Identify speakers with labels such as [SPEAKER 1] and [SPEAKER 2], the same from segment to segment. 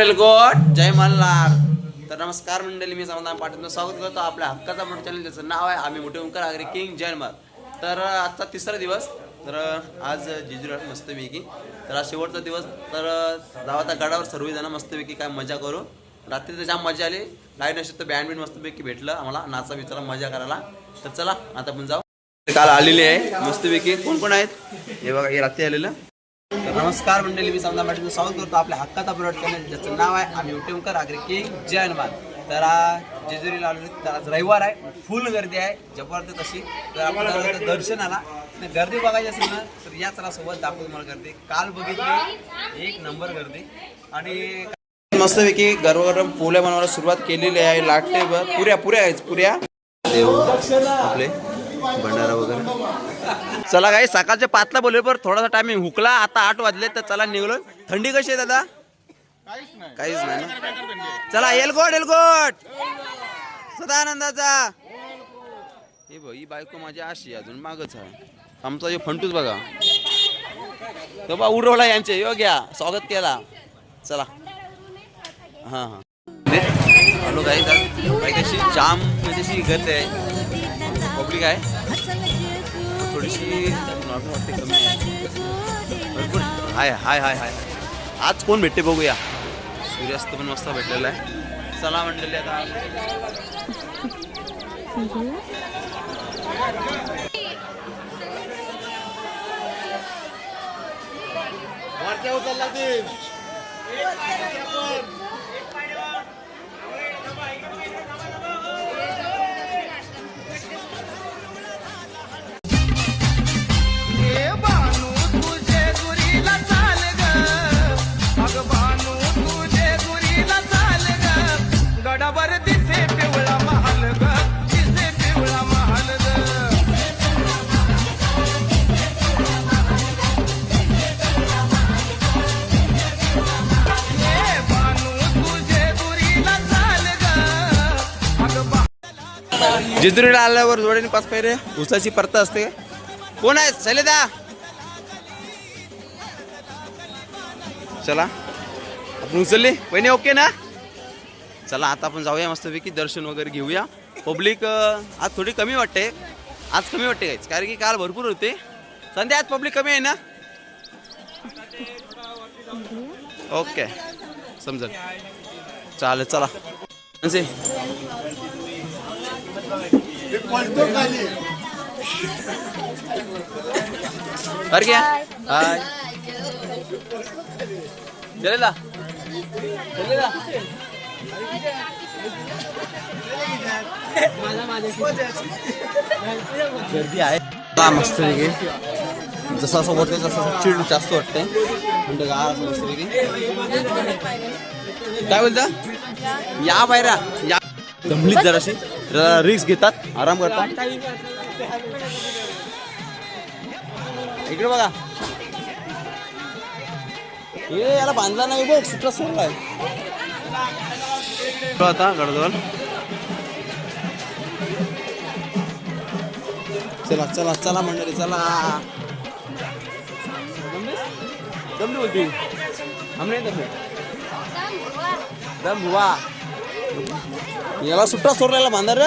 [SPEAKER 1] एलगोट जय मल्हार. तर नमस्कार मंडळी, मी समाधान पाटील स्वागत करतो आपल्या हक्काचा मोठा चॅनल, ज्याचं नाव आहे आम्ही मोठे ओंकार आगरी किंग जय मल्हार. तर आजचा तिसरा दिवस. तर आज जेजुरीला मस्तपैकी. तर आज शेवटचा दिवस. तर जावा गडावर सर्वजण मस्तपैकी काय मजा करू. रात्री तर जाम मजा आली. लाईट नसतं तर बँड मस्तपैकी भेटलं आम्हाला नाचा बिचारा मजा करायला. तर चला आता आपण जाऊ. काल आलेले आहे मस्तपैकी. कोण कोण आहेत हे बघा, हे रात्री आलेलं. तर नमस्कार मंडळी, मी समजा मॅडमचं स्वागत करतो आपल्या हक्काचा प्रोडक्ट चॅनल, ज्याचं नाव आहे आम्ही मोठे ओंकार आगरी किंग जय हनुमान. तर जेजुरीला आलो. तर आज रविवार आहे, फुल गर्दी आहे जबरदस्त अशी. तर आपण दर्शनाला गर्दी बघायची असेल ना तर या चला सोबत दाखवतो मला गर्दी. काल बघितली एक नंबर गर्दी. आणि मस्तपैकी गरम पोळ्या बनवायला सुरुवात केलेली आहे. लाटते पुऱ्या आहेत पुऱ्या. देव आपले भंडारा वगैरे. चला काही सकाळच्या 5ला बोलले पर थोडासा टायमिंग हुकला. आता 8 वाजले तर चला निघलो. थंडी कशी आहे दादा? काहीच नाही ना. चला एलगोट सदानंदाचा. हे बघ ही बायको माझी अशी अजून मागच आहे. आमचा जो फंटूच बघा तो बा उडवला यांचे यो घ्या स्वागत केला. चला हां हॅलो काही कशी जाम म्हणजे गर्दी आहे, पब्लिक आहे थोडीशी नॉर्मल वाटते, कमी आहे भरपूर. हाय हाय हाय हाय आज कोण भेटते बघूया. सूर्यास्त पण मस्त भेटलेला आहे. चला म्हटलेले आता उचलला ते. जेजुरीला आल्यावर जोडीने 5 पैरे उसाची परत असते. कोण आहे शैलेदा? चला आपण उचलली वहिनी, ओके ना? चला आता आपण जाऊया मस्तपैकी दर्शन वगैरे घेऊया. पब्लिक आज थोडी कमी वाटते. आज कमी वाटते काहीच, कारण की काल भरपूर होते. संध्या आज पब्लिक कमी आहे ना? ओके समजल. चालेल चला. अरे क्या हाय चलेला चलेला गर्दी आहे मस्त वेगळी. जसं असं वाटतंय तसं चिड जास्त वाटतंय. म्हणजे मस्त वेगळी. काय बोलता या बाहेरा या दमलीत जराशी रिक्स घेतात, आराम करतात. इकडे बघा हे याला बांधला नाही बघ, सुट्टा सोडलाय आता गडजवळ. चला चला चला मंडळी चला. दमली बोलती हमने दम हुआ. याला सुट्टा सोडला बांधार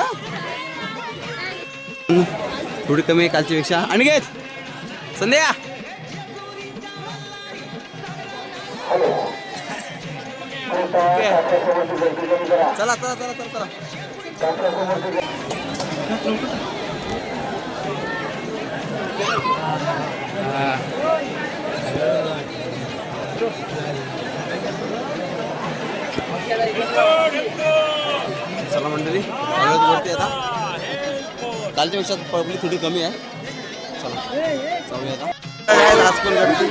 [SPEAKER 1] थोडी कमी आहे कालच्या पेक्षा. आणि घेत संध्या चला चला चला चला चला. चला मंडळी वरती आता. कालच्या पेक्षा पब्लिक थोडी कमी आहे. चला जाऊया आता. राजपूर गर्दी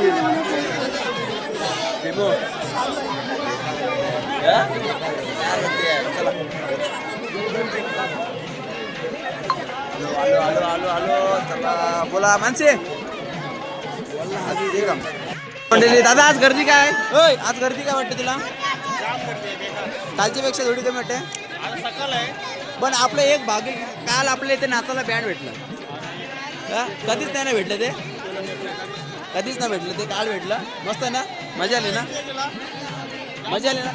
[SPEAKER 1] चला. आलो आलो आलो आलो चला बोला माणसे. मंडळी दादा आज गर्दी काय? होय आज गर्दी काय वाटते तुला? कालच्या पेक्षा थोडी कमी वाटते. पण आपलं एक भाग काल आपल्या इथे नाचाला बँड भेटलं. कधीच नाही ना भेटलं ते. कधीच नाही भेटलं ते, काल भेटलं. मस्त आहे ना? मजा आली ना? मजा आली ना?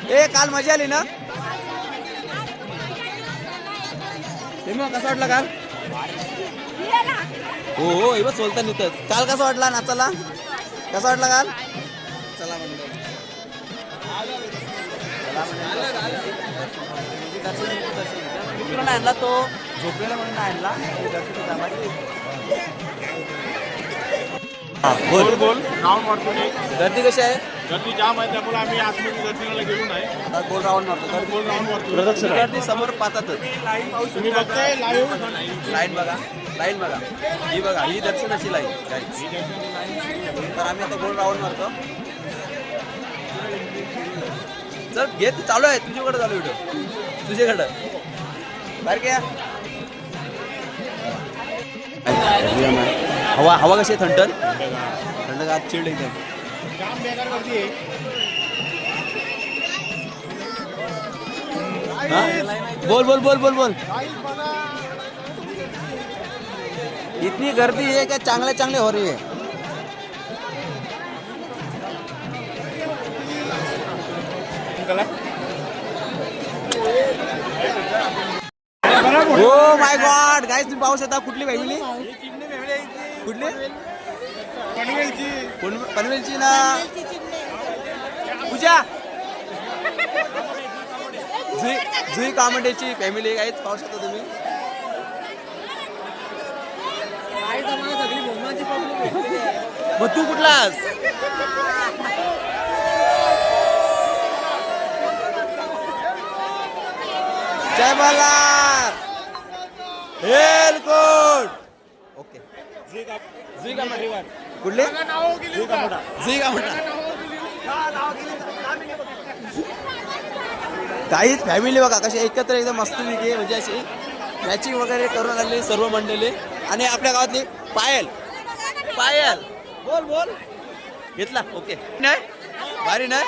[SPEAKER 1] ए काल मजा आली ना? मग कसा वाटला काल? हो हो हे बघ सोलता निघत. काल कसा वाटला नाचाला? कसा वाटला काल? चला म्हणून आणला तो झोपलेला म्हणून आणला. बोल बोल.
[SPEAKER 2] राऊंड मारतो मी.
[SPEAKER 1] गर्दी कशी आहे?
[SPEAKER 2] गर्दी जाम आहे त्यामुळे आम्ही आतमध्ये दर्शनाला गेलो नाही.
[SPEAKER 1] गोल राऊंड मारतो.
[SPEAKER 2] गोल राऊंड मारतो.
[SPEAKER 1] गर्दी समोर पाहतातच.
[SPEAKER 2] तुम्ही बघताय लाईव्ह.
[SPEAKER 1] लाईन बघा. लाईन बघा. ही बघा ही दर्शनाची लाईन. तर आम्ही आता गोल राऊंड मारतो. चल घे चालू आहे तुझ्याकडे. चालू व्हिडिओ तुझ्याकडं बारक्या. हवा हवा कशी आहे? थंड थंडगार चिल्ड एकदम.
[SPEAKER 2] जाम बेकार गर्दी आहे.
[SPEAKER 1] बोल बोल बोल बोल बोल. इतनी गर्दी है क्या? चांगले चांगले हो रही है. ओ माय गॉड गाईस तुम्ही पाहू शकता. कुठली फॅमिली? कुठली? पनवेलची ना पूजा. जुई कामंडेची फॅमिली गाईस पाहू शकता तुम्ही. मग तू कुठलास? जय मल्हार. हेलकोट. ओके. जुई कामंडे कुठले? जुई कामंडे. काहीच फॅमिली बघा कशी एकत्र एकदम मस्त निघे. म्हणजे अशी मॅचिंग वगैरे करून आलेली सर्व मंडळी. आणि आपल्या गावातली पायल. पायल बोल बोल. घेतला. ओके. नाही भारी नाही.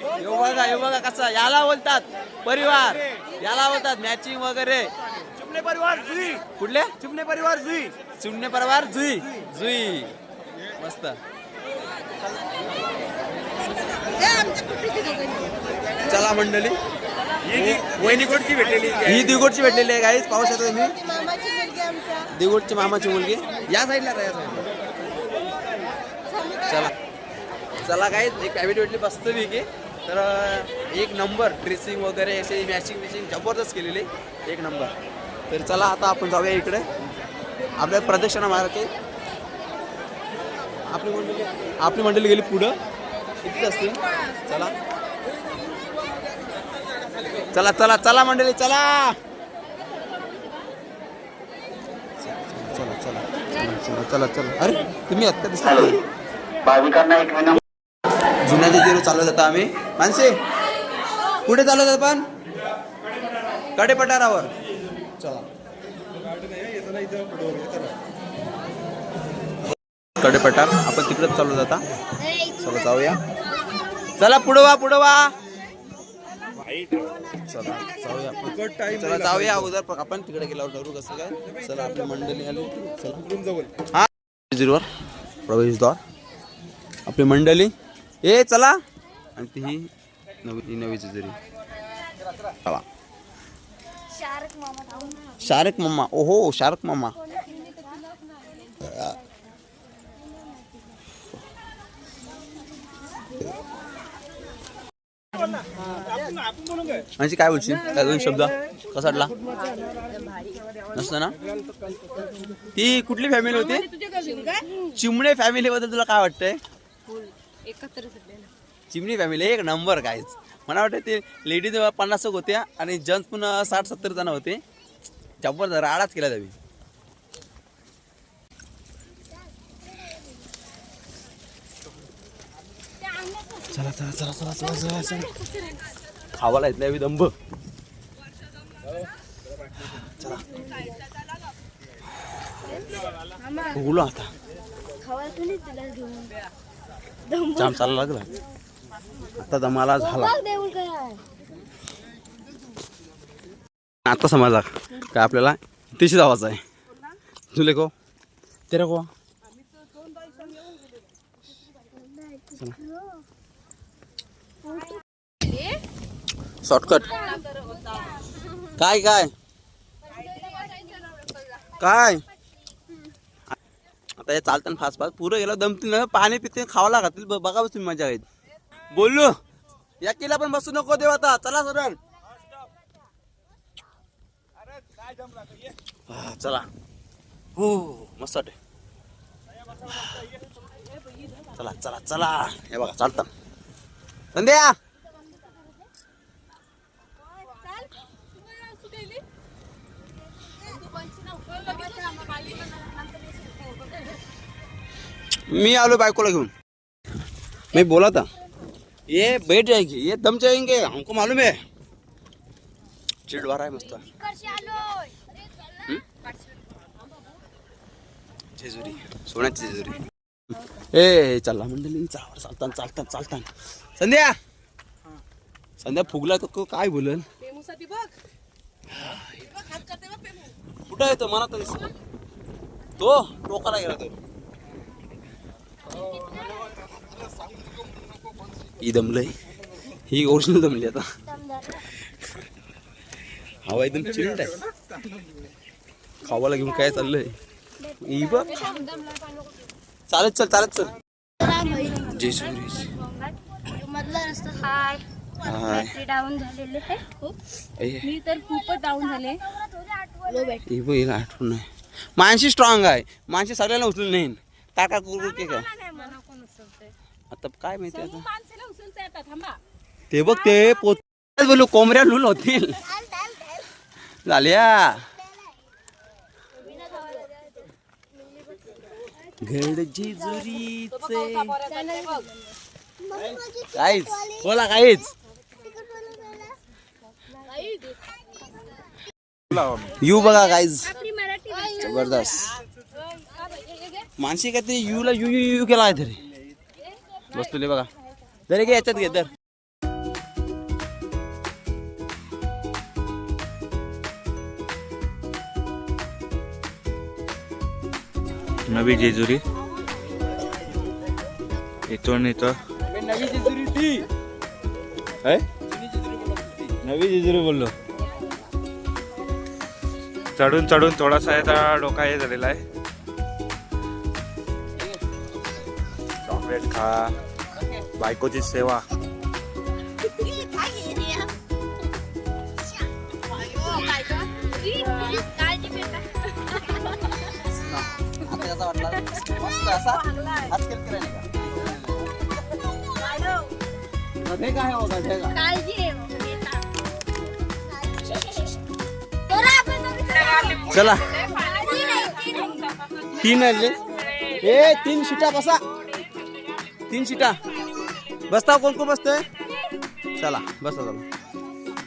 [SPEAKER 1] हे बघा कसा याला बोलतात परिवार. याला बोलतात मॅचिंग वगैरे. चिमणे परिवार जुई. कुठले? चिमणे परिवार जुई. चिमणे परिवार जुई. जुई मस्त. चला मंडळी वहिनीकोटची भेटलेली. ही दिगोटची भेटलेली आहे गाईस पाहू शकता तुम्ही. दिगोटची मामाची मुलगी. या साईडला या साईडला. चला चला गाईस एक फॅमिली भेटली मस्त पैकी. तर एक नंबर ड्रेसिंग वगैरे असे मॅचिंग बिचिंग जबरदस्त केलेली. एक नंबर. तर चला आता आपण जाऊया इकडे आपल्या प्रदक्षिणा मारते. आपली मंडळी गेली पुढं. किती असतील? चला चला चला चला मंडळी चला. चला चला चला चला चला. अरे तुम्ही आत्ता दिसता.
[SPEAKER 3] भाविकांना एक विनंती.
[SPEAKER 1] जुन्या जेजुरी चालवत जातो आम्ही. मानसी कुठे चालवत आपण? कडेपठारावर. चला कडेपठार आपण तिकडेच चालू जाता. चला जाऊया. चला पुढं वा पुढं वा. चला जाऊया. चला जाऊया अगोदर आपण तिकडे गेल्यावर ठरवू कसं काय. चला आपली मंडळी आली. चला हा जेजुरीवर प्रवेशद्वार आपली मंडळी. ए चला. आणि ती ही नवी जेजुरी. चला शारक मम्मा. ओहो शारक मम्मा. म्हणजे काय बोलशील? काय दोन शब्द कसा वाटला? नसतं ना. ती कुठली फॅमिली होती? चिमणे फॅमिली बद्दल तुला काय वाटतंय? चिमणी फॅमिली एक नंबर. काहीच मला वाटतं ते लेडीज 50 होत्या आणि जेंट्स पण 60-70 जण होते. जबरदस्त राडाच केला त्यावी. चला चला चला चला चला चला. खावाला येतल्या दंब. चला बोलू आता. जाम चालला लागला आता दमाला झाला. आता समजला काय आपल्याला तिशी जावाचं आहे. तुले को तेरा को. शॉर्टकट काय काय काय आता हे चालतं फास्ट फास्ट पुरं गेलं दमतील ना पाणी पिते खावा लागतील बघा बस तुम्ही मजा येईल बोललो या किल्ला पण बसू नको देव आता चला सरळ चला हो मस्त वाटे चला चला चला हे बघा चालतं संध्या मी आलो बायकोला घेऊन मैं बोला था ये बैठ जाएगी ये दम जाएंगे हमको मालूम है चिड़वा रहा है मस्त जेजुरी सोन्याची जेजुरी ए चला मंडळी चालतान चालतान चालतान संध्या संध्या फुगला तो काय बोलल कुठं येतो मनात तो टोकाला गेला तो ही दमलय ही ओरिजिनल दमली आता हवा एकदम चिल्ड आहे खावाला घेऊन काय चाललंय ही बघ चालत चल चालत चल जय सूर्य
[SPEAKER 4] मधला रस्ता हाय बॅटरी डाऊन झालेले आहे मी तर खूपच डाऊन झाले लो बॅटरी
[SPEAKER 1] ही बघ आठवण नाही माणशी स्ट्रॉंग आहे माणशी सगळ्यांना उचलून नाही टाका कुरकुर के काय आता काय माहिती आता ते बघ ते पोत बोलू कोंबड्या लुल होतील झाल्या गड जेजुरीचे काहीच बोला काहीच यू बघा काहीच जबरदस्त मानसी काय ते यूला यू यू यू केला आहे तरी बस तुले बघा दर घे याच्यात घे दर
[SPEAKER 2] नवी जेजुरी इथून इथं
[SPEAKER 1] नवी जेजुरी ती
[SPEAKER 2] नवी जेजुरी बोललो चढून चढून थोडासा याचा डोका हे झालेला आहे चॉकलेट खा बायकोची सेवा
[SPEAKER 1] मस्त असा आजकाल करायला का आहे बघा का
[SPEAKER 4] काळजी
[SPEAKER 1] चला तीन आले ए 3 शिटा बसा 3 शिटा बसता कोण कोण बसतोय चला बसा चला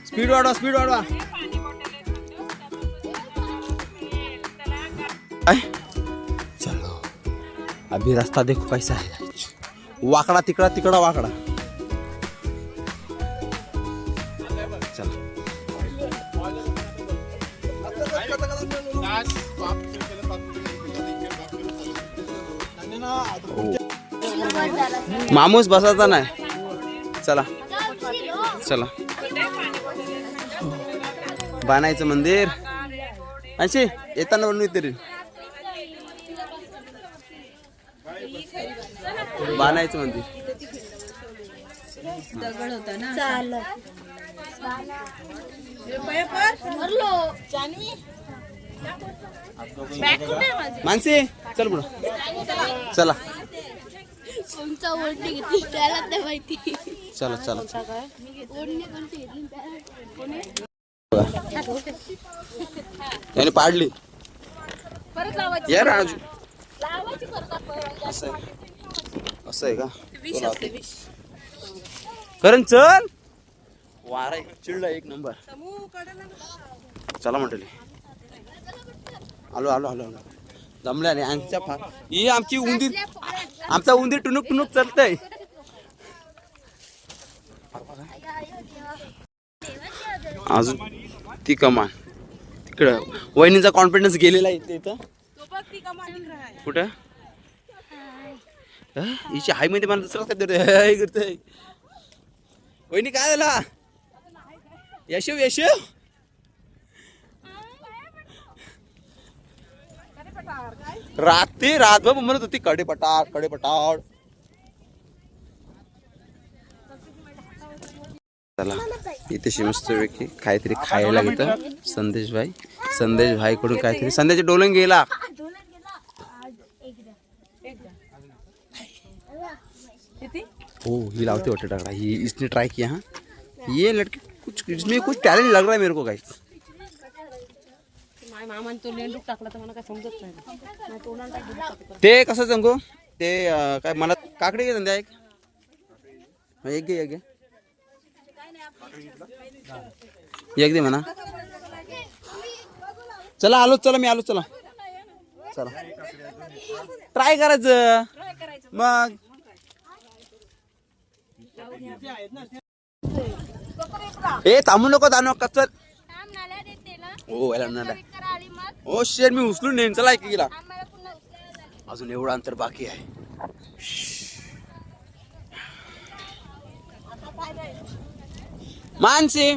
[SPEAKER 1] स्पीड वाढवा चलो अभी रास्ता देखो कैसा है वाकड़ा तिकड़ा वाकड़ा चलो मामूस बसायचा नाही चला चला बाणायचं मंदिर अशी येताना बनवू तरी बाणायचं मंदिर
[SPEAKER 4] दगड होता ना
[SPEAKER 1] मानसी चल पुढं चला
[SPEAKER 4] कोणचा ओढणी घेतली त्याला ते माहिती
[SPEAKER 1] चला
[SPEAKER 4] ओढणी कोणती घेतली
[SPEAKER 1] त्याने पाडली
[SPEAKER 4] परत लावायची
[SPEAKER 1] या राजू
[SPEAKER 4] लावायची परत
[SPEAKER 1] असं आहे का करण चल वारा चिडला एक नंबर चला म्हटले आलो जमल्या नाही आमच्या फार ही आमची उंदीर आमचा उंदीर टुनुक टुनुक चालतंय अजून ती कमान तिकडं वहिनीचा कॉन्फिडन्स गेलेला आहे इथं कुठं हिची हाय मध्ये मला दुसरा काय करतोय वहिनी काय झाला? यशव यशव रातभर म्हणत होती कडेपटाड. चला इथे मस्त पैकी काहीतरी खायला घेतं संदेश भाई कडून काहीतरी. संदेश डोलून गेला. ओ ही लावते वाटते टाकड़ा. ये इसने ट्राई किया. हाँ ये लड़के कुछ इसमें कुछ टैलेंट लग रहा है मेरे को गाइस. ते कसं सांगू ते काय मला काकडे घे संध्या. एक घे एक दे म्हणा. चला आलो चला ट्राय करायचं मग. ए थांबू नको दानो कचल. ओ ओ शेर मी उचलून नेईन. चला एक गेला. अजून एवढं अंतर बाकी आहे. मानसी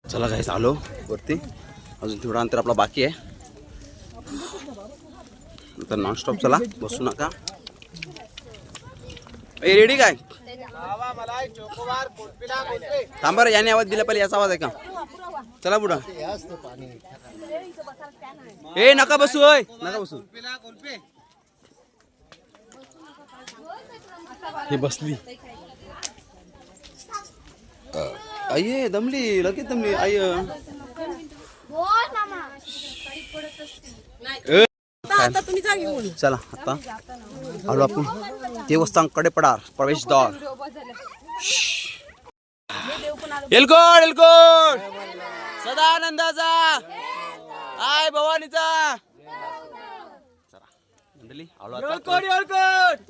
[SPEAKER 1] चला गाईस आलो वरती. अजून थोडं अंतर आपला बाकी आहे. नंतर नॉनस्टॉप चला बसू नका. ए रेडी काय थांबा रे. याने आवाज दिला पहिले याचा आवाज आहे का. चला पुढं. ए नका बसू होय नका बसू. हे बसली आई दमली लगेच दमली आई. चला आता आलो आपण देवस्थानकडे पडार प्रवेशद्वार. एलकोड सदानंदाचा आय भवानीचा. चला मंडळी आलो आता.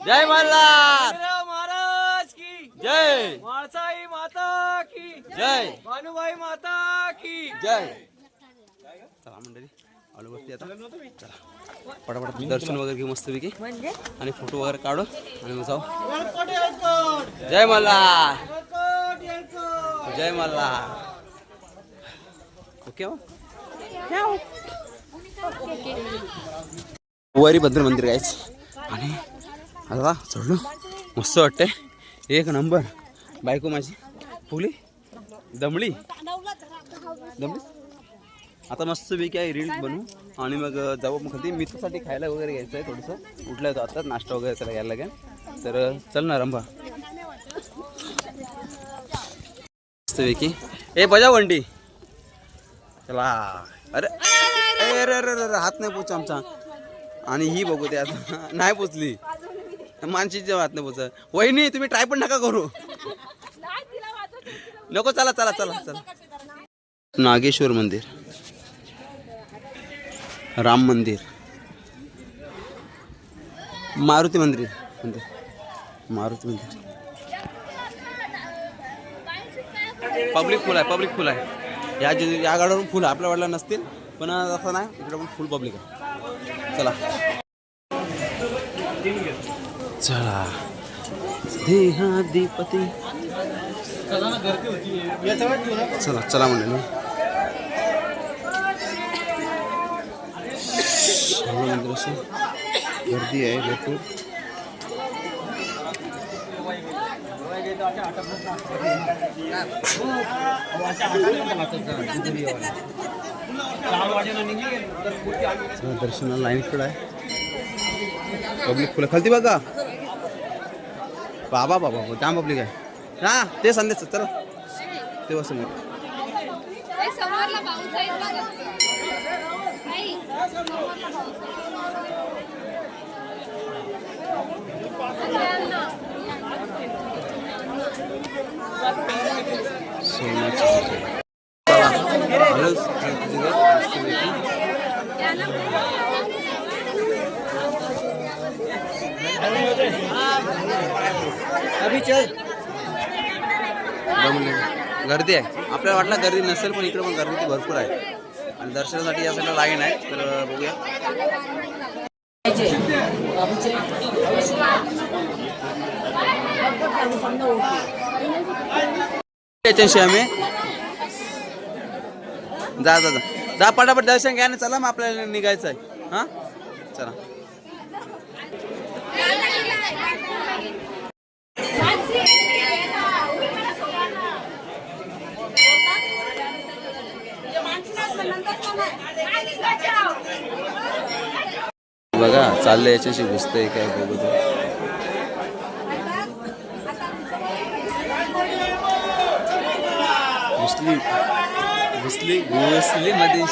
[SPEAKER 1] जय मल्हार
[SPEAKER 5] महाराज की
[SPEAKER 1] जय.
[SPEAKER 5] माळसाई माता की
[SPEAKER 1] जय.
[SPEAKER 5] भानुबाई माता की
[SPEAKER 1] जय. चला मंडळी आलो वरती आता. चला पटापट दर्शन वगैरे घेऊ मस्तपैकी आणि फोटो वगैरे काढू आणि मग जाऊ. जय मल्हार जय मल्हार. ओके वरी भद्र मंदिर गायच. आणि आता चढलो मस्त वाटते. एक नंबर. बायको माझी फुगली दमली. आता मस्त पैकी आहे रील्स बनवू आणि मग जाऊ. मग कधी मित्रासाठी खायला वगैरे घ्यायचं आहे. थोडंसं उठलं होतं आता नाश्ता वगैरे त्याला घ्यायला लागेल. तर चल ना रंभा मस्त पैकी. ए बजा वंडी चला. अरे अरे अरे हात नाही पोच आमचा. आणि ही बघू ते आता नाही पोचली मानशीच्या हात नाही पोच. वहिनी तुम्ही ट्राय पण नका करू. नको चला चला चला चला. नागेश्वर मंदिर राम मंदिर मारुती मंदिर मारुती मंदिर. पब्लिक फुल आहे. या गाड्यावरून फुल आपल्या वाटला नसतील पण असं नाही. इकडे पण फुल पब्लिक आहे. चला चला देहाधिपती. चला चला मंडळी. मंदिर असं गर्दी आहे भरपूर. दर्शनाला लाईन इकडं आहे. पब्लिक फुलं खालती बघा. बाबा जाम पब्लिक आहे. हा ते संदेश चला ते बसून. गर्दी आहे. आपल्याला वाटलं गर्दी नसेल पण इकडे पण गर्दी भरपूर आहे. आणि दर्शनासाठी या साईडला लाईन आहे. तर बघूया. याच्याशी आम्ही जा जा जा जा पटापट दर्शन घ्या ना चला मग आपल्याला निघायचं आहे हा चला बघा चाललंय याच्याशी घुसतंय काय बघू घुसली मध्ये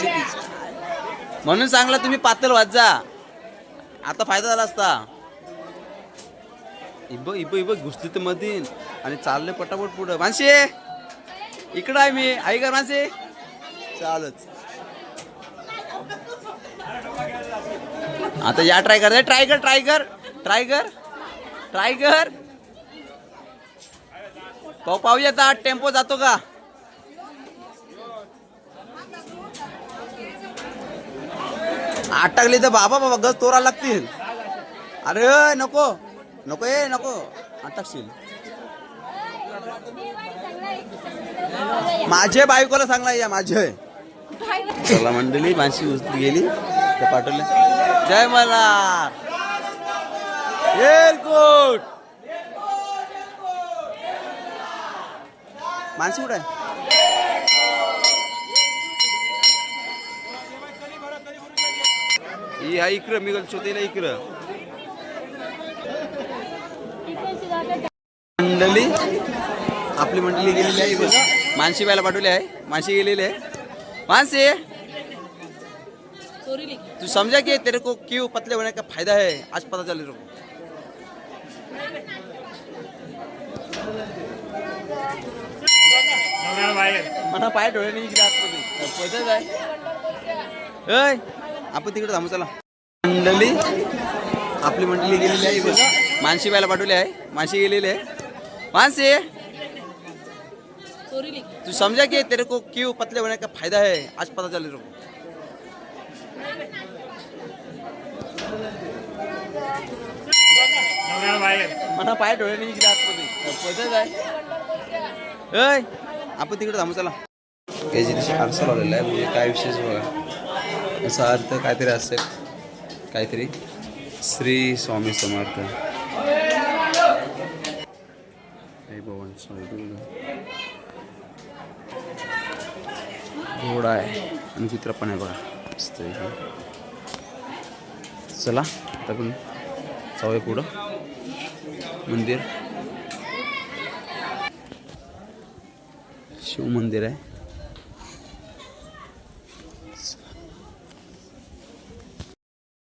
[SPEAKER 1] म्हणून सांगला तुम्ही पातळ वाज जा आता फायदा झाला असता इब इब इब घुसली तर मधीन आणि चालले पटापट पुढं मानसी इकडं आहे मी आई का मानसी चालच आता या ट्राय कर ट्राय कर ट्राय कर ट्राय कर ट्राय कर पाहूया आता टेम्पो जातो का आठ टाकली तर बाबा गज तोरा लागतील अरे नको नको ए नको आठ टाकशील माझे बायकोला सांगला या माझे चला मंडळी मानसी उचली गेली तर पाठवले जय मल्हार एअरपोर्ट मानसी कुठे आहे ही हा इकडं मी शोधेला इकडं मंडळी आपली मंडळी गेलेली आहे बघा मानसी बायला पाठवली आहे मानसी गेलेली आहे मानसी तू समझा कि तेरे को क्यों पतले होने का फायदा है आज पता चल रहा मना पाय डोळे नाही इकडे आतमध्ये जाय आपण तिकडे थांबू चला मंडळी आपली मंडळी गेलेली आहे बघा मानसी बायला पाठवली आहे मानसी गेलेली आहे मानसी तू समझा कि तेरे को क्यों पतले होने का फायदा है आज पता चल रहा मना पाय डोळे नाही इकडे आतमध्ये जाय आपण तिकडे थांबू चला याची दिवशी आरसा लावलेला आहे म्हणजे काय विशेष बघा असा अर्थ काहीतरी असेल काहीतरी श्री स्वामी समर्थ भवन घोडा आहे आणि चित्र पण आहे बघा मस्त चला आता पण जाऊया पुढं मंदिर शिव मंदिर आहे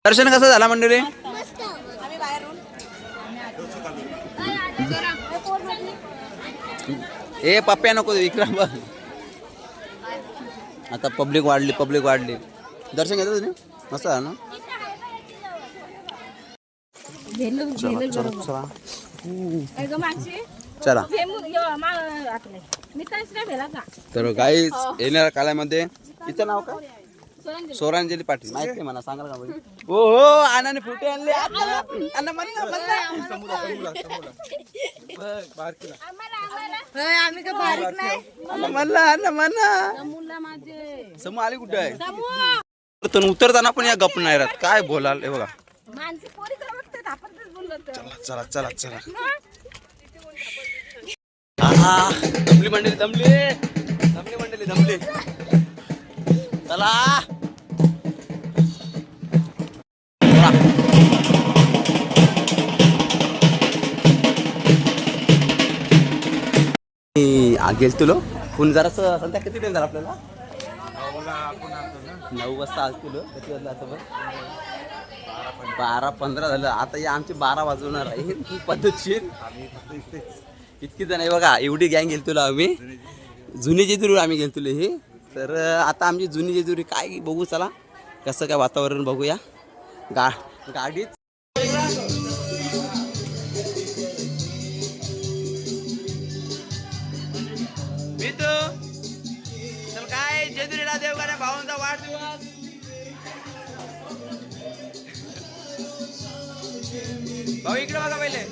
[SPEAKER 1] दर्शन कसं झाला मंडळी ए पप्प्या नको विक्रम बघ आता पब्लिक वाढली दर्शन घेतो तुम्ही मस्त झालं ना चला तर गाईज येणाऱ्या काळामध्ये तिचं नाव काय सोरांजली पाटील माहिती आहे मला सांगाल का हो हो आनाने फुटे आणले समू आली कुठे आहे उतरताना पण या गप नाही राहत काय बोलाल हे बघा चला चला चला दमली मंडळी दमली चला गेल तुलो कोण जरा संध्या किती टाइम झाला आपल्याला 9 वाजता आज तुलो किती वाजला आता बघ 12-15 झालं आता या आमचे 12 वाजवणार आहे ही पद्धतशीर इतकी जण आहे बघा एवढी गँग गेल तुला आम्ही जुनी जेजुरी आम्ही गेल तुला हे तर आता आमची जुनी जेजुरी काय बघू चला कसं काय वातावरण बघूया गाडीत चल काय जेजुरीला देवगाड्या भावांचा वाढदिवस भाऊ इकडे बघा पहिले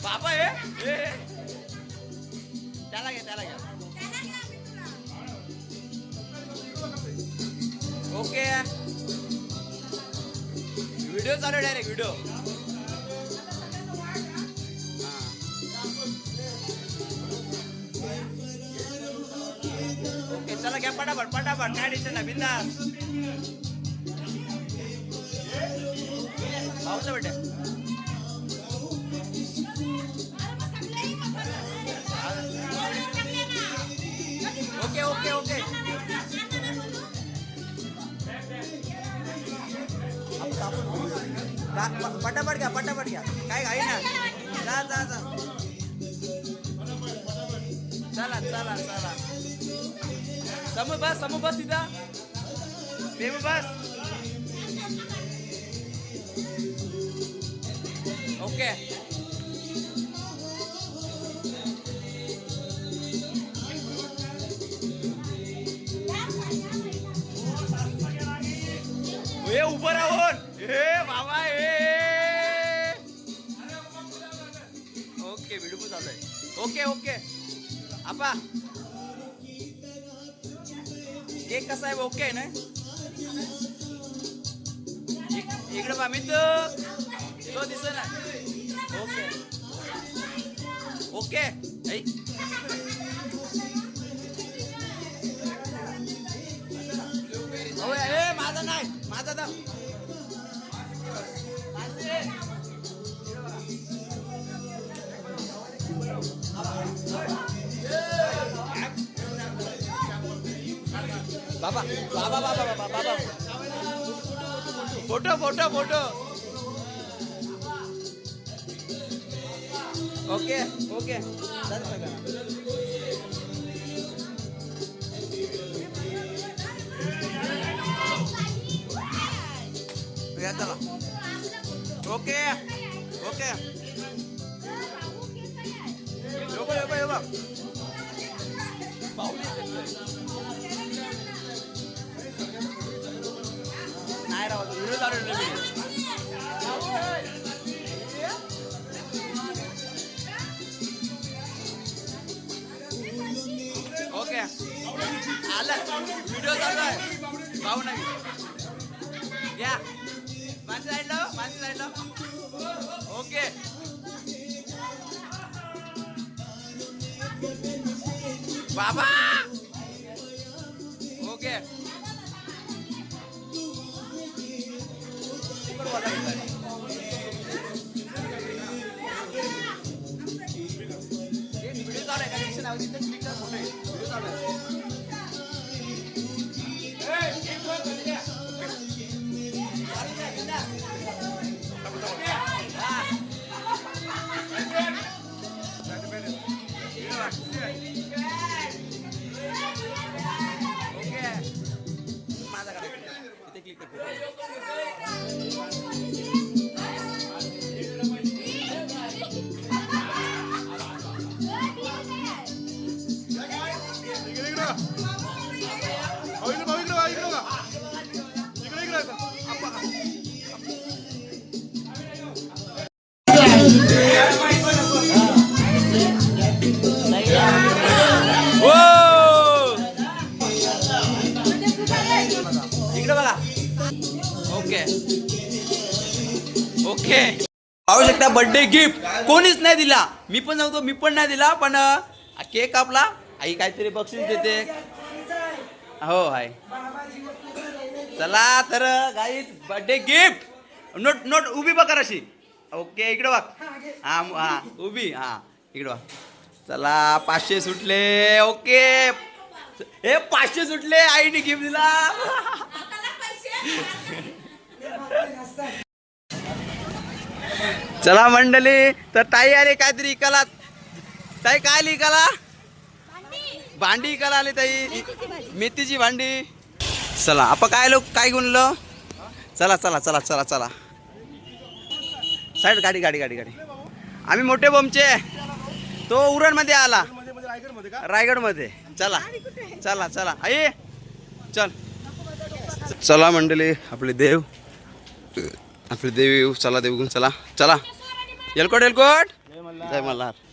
[SPEAKER 1] बाबा हे त्याला घ्या ओके व्हिडिओ चालू डायरेक्ट व्हिडिओ ओके चला घ्या पटापट काय टेन्शन नाही बिंदास पाऊस बेटे ओके ओके ओके पटापट घ्या काय घाई ना जा चला समोर बस तिथं बेबी बस ओके हे उभं राहून हे बाबा हे ओके व्हिडिओ चालू आहे ओके आपा केक कसा आहे ओके आहे ना इकडे बा मी तो दिसत ना ओके माझा नाही माझा दाम बाबा फोटो ओके चला ओके नाही राहत व्हिडिओ चालू ओके आलं व्हिडिओ चालू आहे भाऊ नाही या माझ्या साईडला ओके बाबा ओके व्हिडिओ चालू आहे का टेन्शन आहे तिथे क्लिक कर फोटो व्हिडिओ चालू आहे ओके माझ्याकडे इथे क्लिक कर इकडे बघा ओके पाहू शकता बर्थडे गिफ्ट कोणीच नाही दिला मी पण नाही दिला पण केक कापला आई काहीतरी बक्षीस देते हो हाय चला तर गाईज बर्थडे गिफ्ट नोट उभी बघा अशी ओके इकडे बघ हा उभी इकडे बघ चला 500 सुटले ओके हे 500 सुटले आईने गिफ्ट दिला चला मंडळी तर ताई आले काहीतरी इकाला ताई काय आली इकाला भांडी इकाला आली ताई मेथीची भांडी चला आपण काय लोक काय गुणलो चला साईड गाडी आम्ही मोठे बोमचे तो उरण मध्ये आला रायगड मध्ये चला आई चला मंडळी आपले देव चला देवगुण चला एलकोट जय मल्हार.